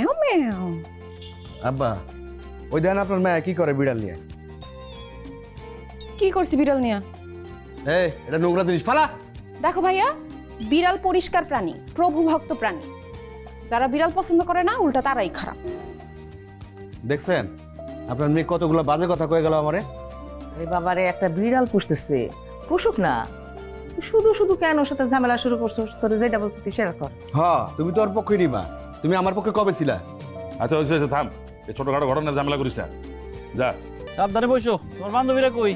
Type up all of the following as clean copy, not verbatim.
ম্যাও ম্যাও। আব্বা ওই দেন আপনার মেয়ে কি করে বিড়াল নিয়ে? কি করছি বিড়াল নিয়ে? এই এটা নোংরা জিনিস ফালা। দেখো ভাইয়া, বিড়াল পরিষ্কার প্রাণী, প্রভু ভক্ত প্রাণী। যারা বিড়াল পছন্দ করে না উল্টা তারাই খারাপ। দেখছেন আপনার মেয়ে কতগুলো বাজে কথা কয়ে গেল আমারে। আরে বাবারে, একটা বিড়াল পুষতেছে, পুষুক না। শুধু শুধু কেন ওর সাথে ঝামেলা শুরু করছো? তোর যেটা বলছো তুই সেটা কর। হ্যাঁ তুমি তো ওর পক্ষে নিবা, তুমি আমার পক্ষে কবে ছিলা? আচ্ছা হয়েছে থাম, এই ছোটখাটো ঘটনা ঝামেলা করিস না, যা। সাবধানে বসো, তোমার বান্ধবীরা কই?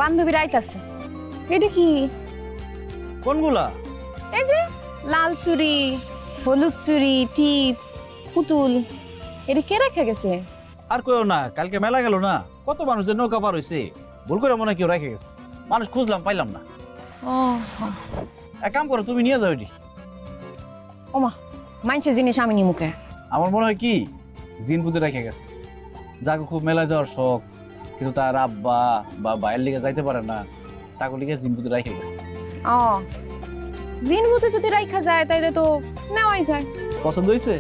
বান্ধবীরা আইতাছে। এটা কি? কোনগুলা? এই যে লাল চুড়ি, হলুদ চুড়ি, টিপ, পুতুল। এটা কে রেখে গেছে? আর কইও না, কালকে মেলা গেল না, কত মানুষের নৌকা পার হইছে, ভুল করে মনে হয় কেউ রেখে গেছে। মানুষ খুঁজলাম, পাইলাম না। ও এক কাম করো, তুমি নিয়ে যাও এটি। ওমা, মাইনসের জিনিস আমি নি মুখে। আমার মনে হয় কি জিন পুঁতে রেখে গেছে। যাকে খুব মেলা যাওয়ার শখ, কিন্তু তার আব্বা বা ভাইয়ের লিগে যাইতে পারে না, তাকে লিগে জিন পুঁতে রেখে গেছে। ও জিন ভূতে যদি রাইখা যায় তাইলে তো নেওয়াই যায়। পছন্দ হয়েছে?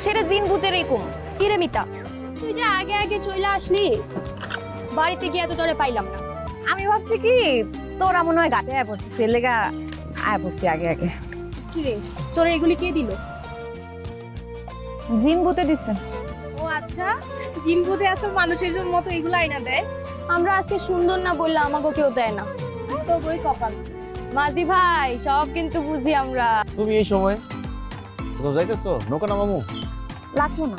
সেটা জিন ভূতের এরকম। কি রে মিতা, তুই যে আগে আগে চলে আসলি, বাড়িতে গিয়ে তো তোরে পাইলাম না। আমি ভাবছি কি তোরা মনে হয় গাটে আয় পড়ছিস, এর লেগা আয় পড়ছি আগে আগে। কি রে, তোরে এগুলি কে দিল? জিন ভূতে দিচ্ছে। ও আচ্ছা, জিন ভূতে আসল মানুষের জন্য মতো এগুলো আইনা দেয়। আমরা আজকে সুন্দর না বললে আমাকে কেউ দেয় না, তো বই কপাল। মাঝি ভাই, সব কিন্তু বুঝি আমরা। তুমি এই সময় কোথাও যাইতেছো? নৌকা নামামু? লাগবো না,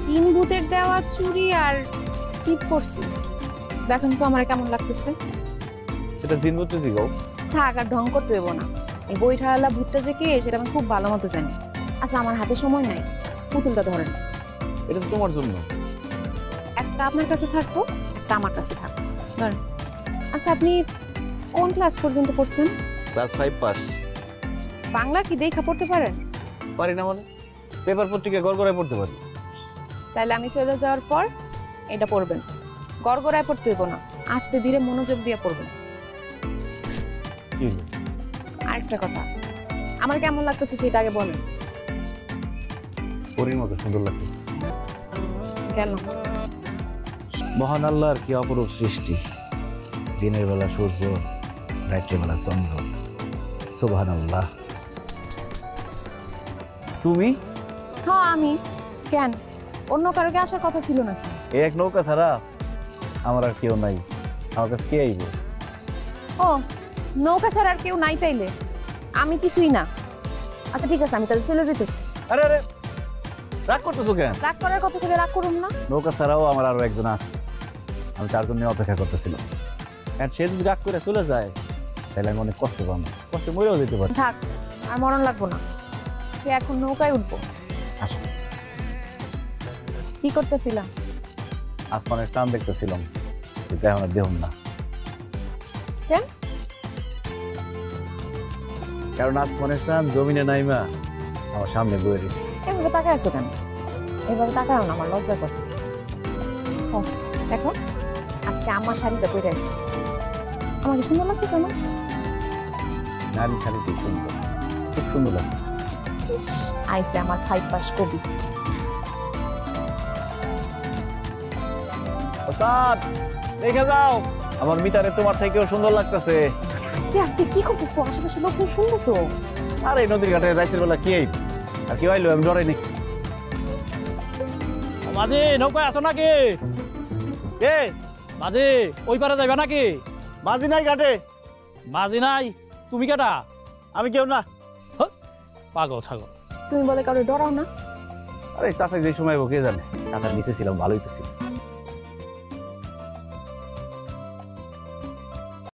জিন ভূতের দেওয়া চুড়ি আর টিপ করছি, দেখেন তো আমার কেমন লাগতেছে। সেটা জিন পুঁতে দিগাও। থাক, আর ঢং করতে দেবো না। এই বইঠাওয়ালা ভূতটা যে কে সেটা আমি খুব ভালো মতো জানি। আচ্ছা আমার হাতে সময় নাই, পুতুলটা ধরেন। এটা তো তোমার জন্য। একটা আপনার কাছে থাকবো, একটা আমার কাছে থাকবো, ধরেন। আচ্ছা আপনি কোন ক্লাস পর্যন্ত পড়ছেন? Class 5 pass. বাংলা কি দেখা পড়তে পারেন? পারি না মানে, পেপার পত্রিকা গড়গড়ায় পড়তে পারি। তাহলে আমি চলে যাওয়ার পর এটা পড়বেন। গড়গড়ায় পড়তে হইব না, আস্তে ধীরে মনোযোগ দিয়ে পড়বেন। আরেকটা কথা, আমার কেমন লাগতেছে সেটা আগে বলেন। পরীর মতো সুন্দর লাগতেছে। কেন? মহান আল্লাহর কি অপরূপ সৃষ্টি। দিনের বেলা সূর্য, রাত্রের বেলা চন্দ্র। সুবহানাল্লাহ। তুমি? হ্যাঁ আমি। কেন, অন্য কারোকে আসার কথা ছিল নাকি? এই এক নৌকা ছাড়া আমার আর কেউ নাই। আমার কাছে কে আইব? ও নৌকা ছাড়া আর কেউ নাই তাইলে আমি কিছুই না। আচ্ছা ঠিক আছে, আমি তাহলে চলে যেতেছি। আরে আরে, রাগ করতেছো কেন? রাগ করার কথা থেকে রাগ করুন না। নৌকা ছাড়াও আমার আরো একজন আছে, আমি তার জন্য অপেক্ষা করতেছিলাম। আর সে যদি রাগ করে চলে যায় তাহলে আমি অনেক কষ্ট পাবো, কষ্ট মরেও যেতে পারি। থাক, আর মরণ লাগবো না, সে এখন নৌকায় উঠবো। আসো। কি করতেছিলাম? আসমানের চাঁদ দেখতেছিলাম, কিন্তু এখন আর দেখুন না। কেন? কারণ আসমানের চাঁদ জমিনে নাইমা আমার সামনে বয়ে রয়েছে। এভাবে তাকায় আছো কেন? এভাবে তাকাও না, আমার লজ্জা করে। ও দেখো, আজকে আমার শাড়িটা পরে আসছে, আমাকে সুন্দর লাগতেছে না? নারী শাড়িটি সুন্দর, খুব সুন্দর লাগে। আইসে আমার 5 পাস কবি। ওস্তাদ, দেখে যাও, আমার মিটারে তোমার থেকেও সুন্দর লাগতেছে। আস্তে আস্তে কি করতেছো? আশেপাশে লোক সুন্দর তো। আর এই নদীর ঘাটে রাতের বেলা কি আইছে? আর কি আইলো? আমি ডরাই নাকি? মাঝি নৌকায় আছো নাকি? কে মাঝি ওই পারে যাইবা নাকি? মাঝি নাই ঘাটে। মাঝি নাই? তুমি কেটা? আমি কেউ না। পাগল ছাগল। তুমি বলে কারো ডরাও না? আরে চাচা যে সময় কে জানে, টাকার নিচে ছিলাম, ভালোই তো ছিল।